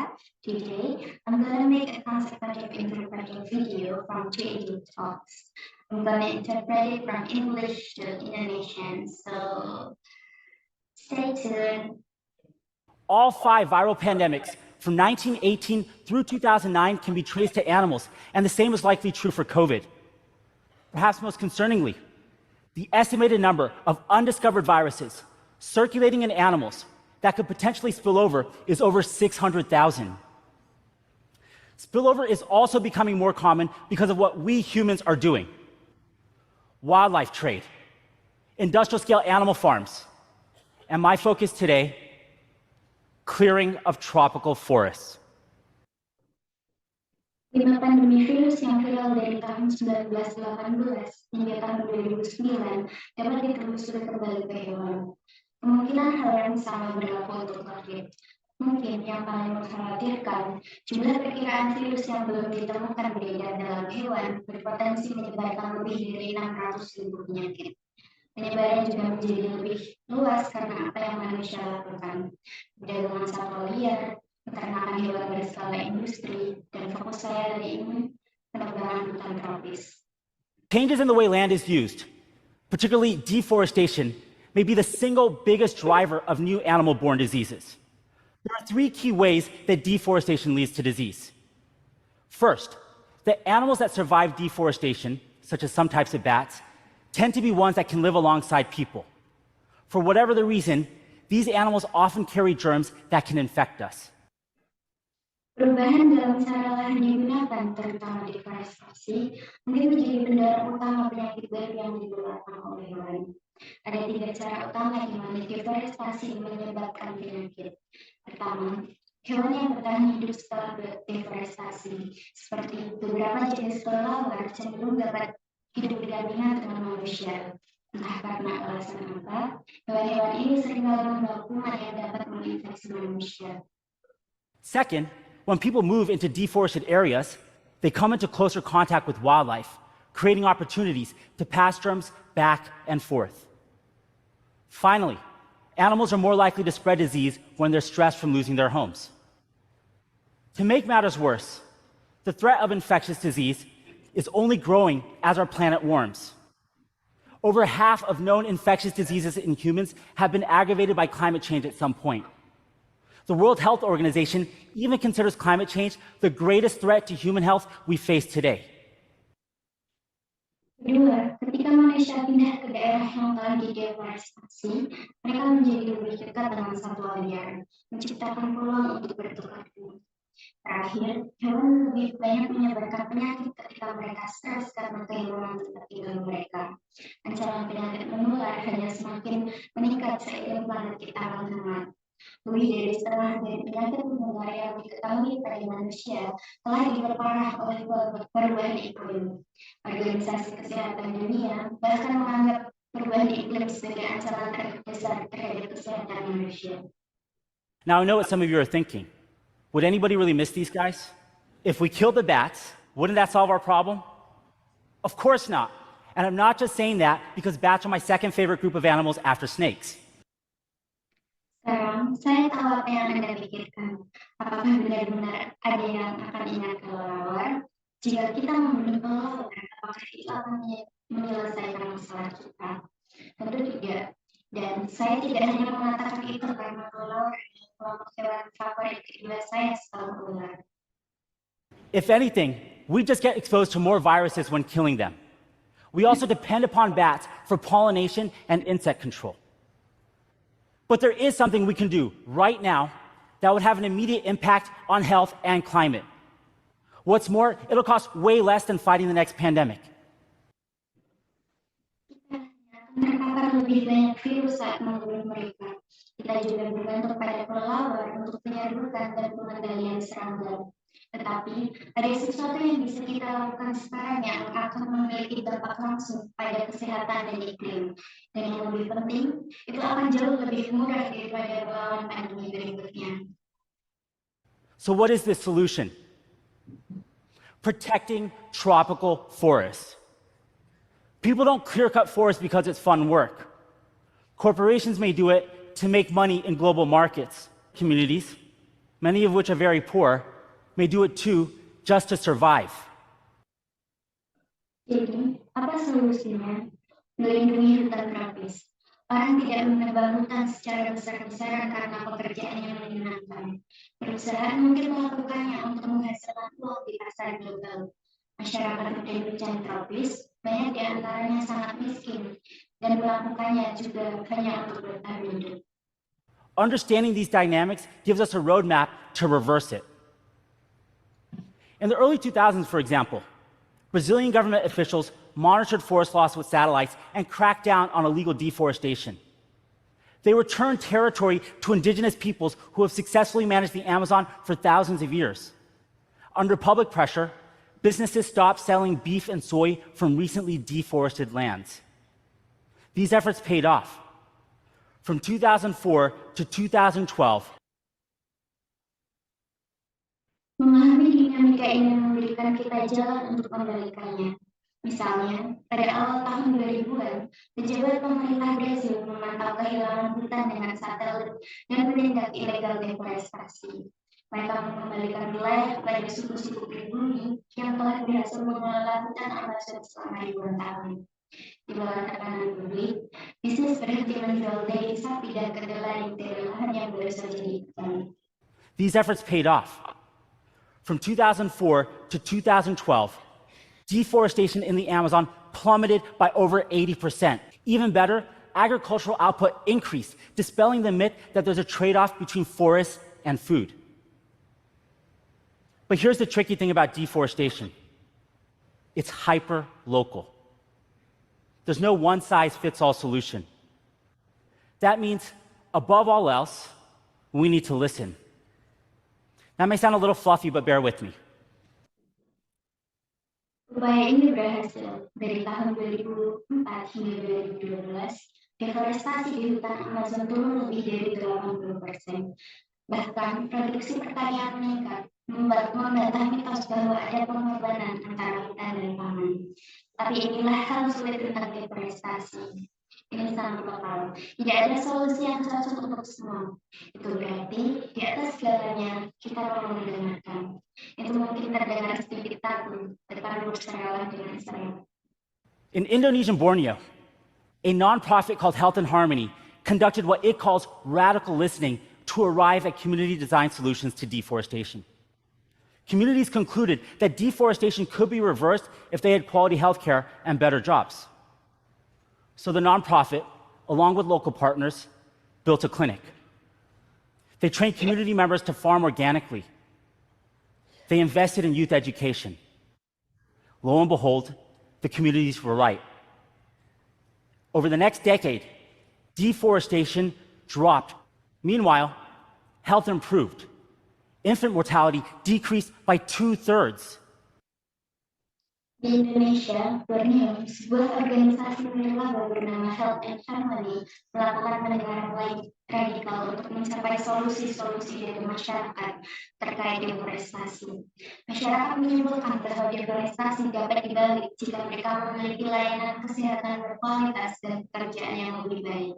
Auliya. Today, I'm going to make a consequential interpretive video from 280 talks. I'm going to interpret it from English to Indonesian, so stay tuned. All 5 viral pandemics from 1918 through 2009 can be traced to animals, and the same is likely true for COVID. Perhaps most concerningly, the estimated number of undiscovered viruses circulating in animals that could potentially spill over is over 600,000. Spillover is also becoming more common because of what we humans are doing. Wildlife trade, industrial-scale animal farms, and my focus today, clearing of tropical forests. 5 pandemi virus yang viral dari tahun 1918 hingga tahun 2009 dapat ditelusuri kembali ke hewan. Kemungkinan hal yang sama berlaku untuk COVID. Mungkin yang paling mengkhawatirkan, jumlah perkiraan virus yang belum ditemukan beredar dalam hewan berpotensi menyebarkan lebih dari 600.000 penyakit. Penyebaran juga menjadi lebih luas karena apa yang manusia lakukan. Perdagangan satwa liar, peternakan hewan berskala industri, dan fokus saya hari ini penebangan hutan tropis. Changes in the way land is used, particularly deforestation, may be the single biggest driver of new animal-borne diseases. There are 3 key ways that deforestation leads to disease. First, the animals that survive deforestation, such as some types of bats, tend to be ones that can live alongside people. For whatever the reason, these animals often carry germs that can infect us. Perubahan dalam cara lahan digunakan, terutama deforestasi, mungkin menjadi pendorong utama penyakit baru yang ditularkan oleh hewan. Ada 3 cara utama di mana deforestasi menyebabkan penyakit. Pertama, hewan yang bertahan hidup setelah deforestasi, seperti beberapa jenis kelelawar cenderung dapat hidup berdampingan dengan manusia. Entah karena alasan apa, hewan-hewan ini sering membawa kuman yang dapat menginfeksi manusia. Second, when people move into deforested areas, they come into closer contact with wildlife, creating opportunities to pass germs back and forth. Finally, animals are more likely to spread disease when they're stressed from losing their homes. To make matters worse, the threat of infectious disease is only growing as our planet warms. Over half of known infectious diseases in humans have been aggravated by climate change at some point. The World Health Organization even considers climate change the greatest threat to human health we face today. Kedua, ketika manusia pindah ke daerah yang telah dideforestasi, mereka menjadi lebih dekat dengan satwa liar, menciptakan peluang untuk bertukar hidup. Terakhir, hewan lebih banyak menyebarkan penyakit ketika mereka stres karena kehilangan tempat tinggal mereka. Ancaman penyakit menular hanya semakin meningkat seiring planet kita menghangat. Lebih dari setengah dari penyakit menular yang diketahui pada manusia telah diperparah oleh perubahan iklim. Organisasi Kesehatan Dunia bahkan menganggap perubahan iklim sebagai ancaman terbesar terhadap kesehatan manusia. Now, I know what some of you are thinking. Would anybody really miss these guys? If we killed the bats, wouldn't that solve our problem? Of course not. And I'm not just saying that because bats are my second favorite group of animals after snakes. Sekarang, saya tahu apa yang Anda pikirkan. Apakah benar-benar ada yang akan ingat kelelawar? Jika kita membunuh kelelawar, apakah itu akan menyelesaikan masalah kita? Tentu tidak. Dan saya tidak hanya mengatakan itu karena kelelawar adalah kelompok hewan favorit kedua saya setelah ular. If anything, we just get exposed to more viruses when killing them. We also depend upon bats for pollination and insect control. But there is something we can do right now that would have an immediate impact on health and climate. What's more, it'll cost way less than fighting the next pandemic. Terpapar lebih banyak virus saat membunuh mereka. Kita juga bergantung pada kelelawar untuk penyaluran dan pengendalian serangga. Tetapi ada sesuatu yang bisa kita lakukan sekarang yang akan memiliki dampak langsung pada kesehatan dan iklim. Dan yang lebih penting, itu akan jauh lebih murah daripada melawan pandemi berikutnya. So what is the solution? Protecting tropical forests. People don't clear-cut forests because it's fun work. Corporations may do it to make money in global markets. Communities, many of which are very poor, may do it too just to survive. Jadi, apa solusinya? Melindungi hutan tropis. Orang tidak menebang hutan secara besar-besaran karena pekerjaannya menyenangkan. Perusahaan mungkin melakukannya untuk menghasilkan uang di pasar global. Masyarakat di hutan tropis, banyak di antaranya sangat miskin, dan melakukannya juga hanya untuk bertahan hidup. Understanding these dynamics gives us a roadmap to reverse it. In the early 2000s, for example, Brazilian government officials monitored forest loss with satellites and cracked down on illegal deforestation. They returned territory to indigenous peoples who have successfully managed the Amazon for thousands of years. Under public pressure, businesses stopped selling beef and soy from recently deforested lands. These efforts paid off. From 2004 to 2012, Memahami dinamika ini memberikan kita jalan untuk membalikannya. Misalnya, pada awal tahun 2000-an, pejabat pemerintah Brasil memantau kehilangan hutan dengan satelit dan menindak ilegal deforestasi. Mereka mengembalikan wilayah kepada suku-suku pribumi yang telah berhasil mengelola hutan Amazon selama ribuan tahun. Di bawah tekanan publik, bisnis berhenti menjual daging sapi dan kedelai dari lahan yang baru saja dikembali. these efforts paid off. From 2004 to 2012, deforestation in the Amazon plummeted by over 80%. Even better, agricultural output increased, dispelling the myth that there's a trade-off between forests and food. But here's the tricky thing about deforestation. It's hyper-local. There's no one-size-fits-all solution. That means, above all else, we need to listen. That may sound a little fluffy, but bear with me. Upaya ini berhasil. Dari tahun 2004 hingga 2012, deforestasi di hutan Amazon turun lebih dari 80%. Bahkan, produksi pertanian meningkat, membantah mitos bahwa ada pengorbanan antara hutan dan pangan. Tapi inilah hal sulit tentang deforestasi. Ini sangat lokal. Tidak ada solusi yang cocok untuk semua. Itu berarti di atas segalanya kita perlu mendengarkan. Itu mungkin terdengar sedikit takut, tetapi berseralah dengan saya. In Indonesian Borneo, a nonprofit called Health and Harmony conducted what it calls radical listening to arrive at community-designed solutions to deforestation. Communities concluded that deforestation could be reversed if they had quality healthcare and better jobs. So the nonprofit, along with local partners, built a clinic. They trained community members to farm organically. They invested in youth education. Lo and behold, the communities were right. Over the next decade, deforestation dropped. Meanwhile, health improved. Infant mortality decreased by 2/3. Di Indonesia, Borneo, sebuah organisasi nirlaba bernama Health and Harmony melakukan pendengaran radikal untuk mencapai solusi-solusi dari masyarakat terkait deforestasi. Masyarakat menyimpulkan bahwa deforestasi dapat dibalik jika mereka memiliki layanan kesehatan berkualitas dan pekerjaan yang lebih baik.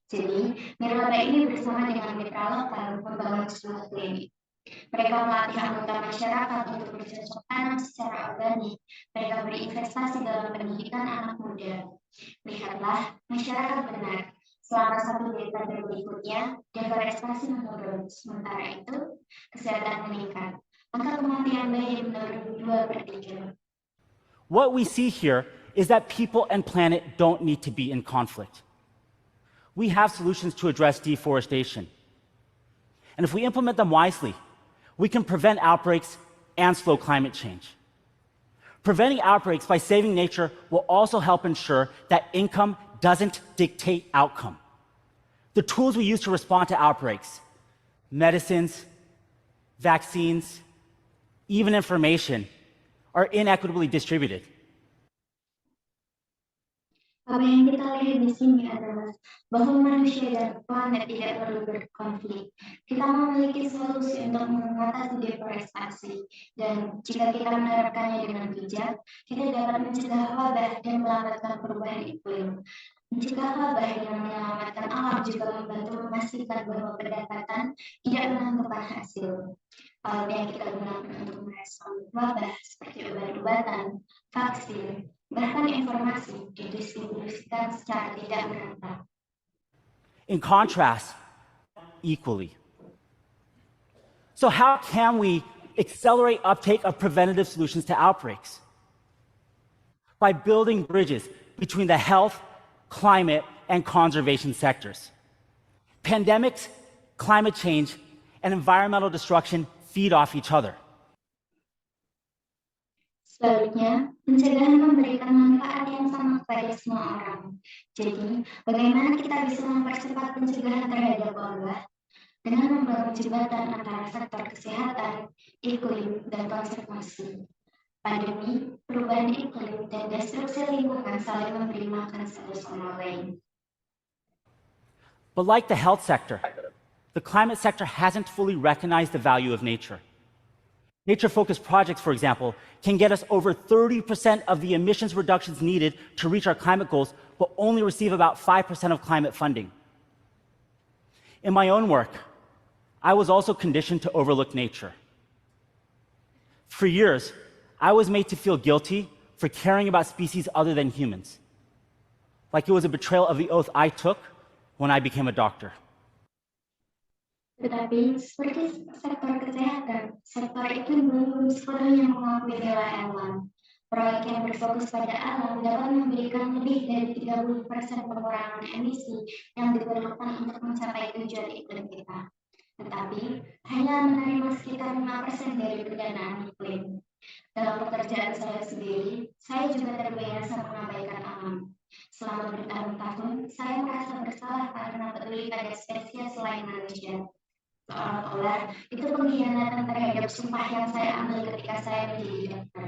Jadi, nirlaba ini bersama dengan mitra lokal membangun sebuah klinik. Mereka melatih anggota masyarakat untuk bercocok tanam secara organik. Mereka berinvestasi dalam pendidikan anak muda. Lihatlah, masyarakat benar. Selama 1 dekade berikutnya, deforestasi menurun. Sementara itu, kesehatan meningkat. Angka kematian bayi menurun 2/3. What we see here is that people and planet don't need to be in conflict. We have solutions to address deforestation. And if we implement them wisely, we can prevent outbreaks and slow climate change. Preventing outbreaks by saving nature will also help ensure that income doesn't dictate outcome. The tools we use to respond to outbreaks, medicines, vaccines, even information, are inequitably distributed. Apa yang kita lihat di sini adalah bahwa manusia dan planet tidak perlu berkonflik. Kita memiliki solusi untuk mengatasi deforestasi, dan jika kita menerapkannya dengan bijak, kita dapat mencegah wabah dan melambatkan perubahan iklim. Mencegah wabah dengan menyelamatkan alam juga membantu memastikan bahwa pendapatan tidak menentukan hasil. Alat yang kita gunakan untuk merespon wabah seperti obat-obatan, vaksin, bahkan informasi didistribusikan secara tidak merata. In contrast, equally. So how can we accelerate uptake of preventative solutions to outbreaks? By building bridges between the health, climate, and conservation sectors. Pandemics, climate change, and environmental destruction feed off each other. Sebaliknya, pencegahan memberikan manfaat yang sama kepada semua orang. Jadi, bagaimana kita bisa mempercepat pencegahan terhadap wabah? Dengan membangun jembatan antara sektor kesehatan, iklim, dan konservasi. Pandemi, perubahan iklim, dan destruksi lingkungan saling memberi makan satu sama lain. But like the health sector, the climate sector hasn't fully recognized the value of nature. Nature-focused projects, for example, can get us over 30% of the emissions reductions needed to reach our climate goals, but only receive about 5% of climate funding. In my own work, I was also conditioned to overlook nature. For years, I was made to feel guilty for caring about species other than humans, like it was a betrayal of the oath I took when I became a doctor. Tetapi, seperti sektor kesehatan, sektor iklim belum sepenuhnya mengakui bela alam. Proyek yang berfokus pada alam dapat memberikan lebih dari 30% pengurangan emisi yang diperlukan untuk mencapai tujuan iklim kita. Tetapi, hanya menerima sekitar 5% dari pendanaan iklim. Dalam pekerjaan saya sendiri, saya juga terbiasa mengabaikan alam. Selama bertahun-tahun, saya merasa bersalah karena peduli pada spesies selain manusia. Seolah-olah itu pengkhianatan terhadap sumpah yang saya ambil ketika saya menjadi dokter.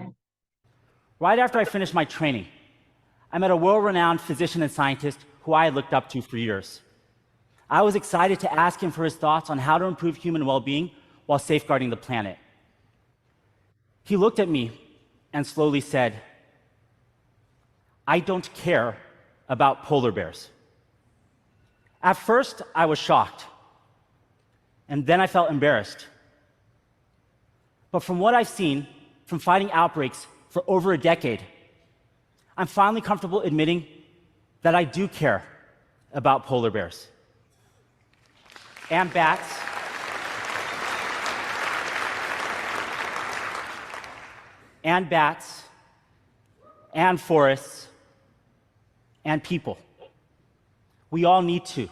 Right after I finished my training, I met a world-renowned physician and scientist who I had looked up to for years. I was excited to ask him for his thoughts on how to improve human well-being while safeguarding the planet. He looked at me and slowly said, "I don't care about polar bears." At first, I was shocked. And then I felt embarrassed. But from what I've seen from fighting outbreaks for over a decade, I'm finally comfortable admitting that I do care about polar bears and bats and forests and people. We all need to.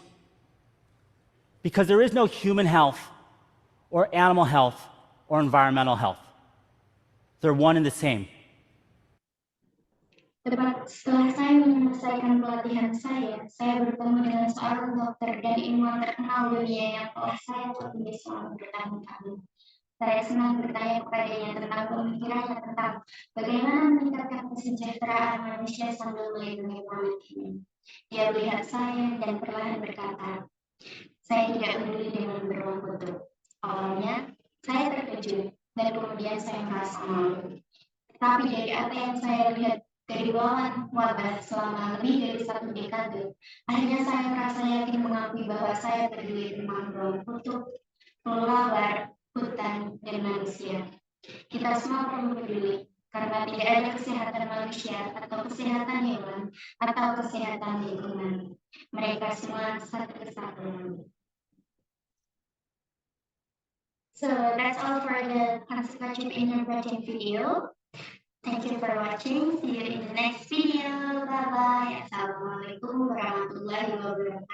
Because there is no human health or animal health or environmental health. They're one and the same. Tepat setelah saya menyelesaikan pelatihan saya bertemu dengan seorang dokter dan ilmuwan terkenal dunia yang telah saya temui selama bertahun-tahun. Saya senang bertanya kepadanya tentang pemikirannya tentang bagaimana meningkatkan kesejahteraan manusia sambil melindungi planet ini. Dia melihat saya dan perlahan berkata, "Saya tidak peduli dengan beruang kutub." Awalnya, saya terkejut dan kemudian saya merasa malu. Tetapi dari apa yang saya lihat dari wabah selama lebih dari 1 dekade, akhirnya saya merasa yakin mengakui bahwa saya peduli tentang beruang kutub, kelelawar, hutan, dan manusia. Kita semua perlu peduli, karena tidak ada kesehatan manusia atau kesehatan hewan atau kesehatan lingkungan. Mereka semua satu kesatuan. So that's all for the conservative interpreting video. Thank you for watching. See you in the next video. Bye bye. Assalamualaikum warahmatullahi wabarakatuh.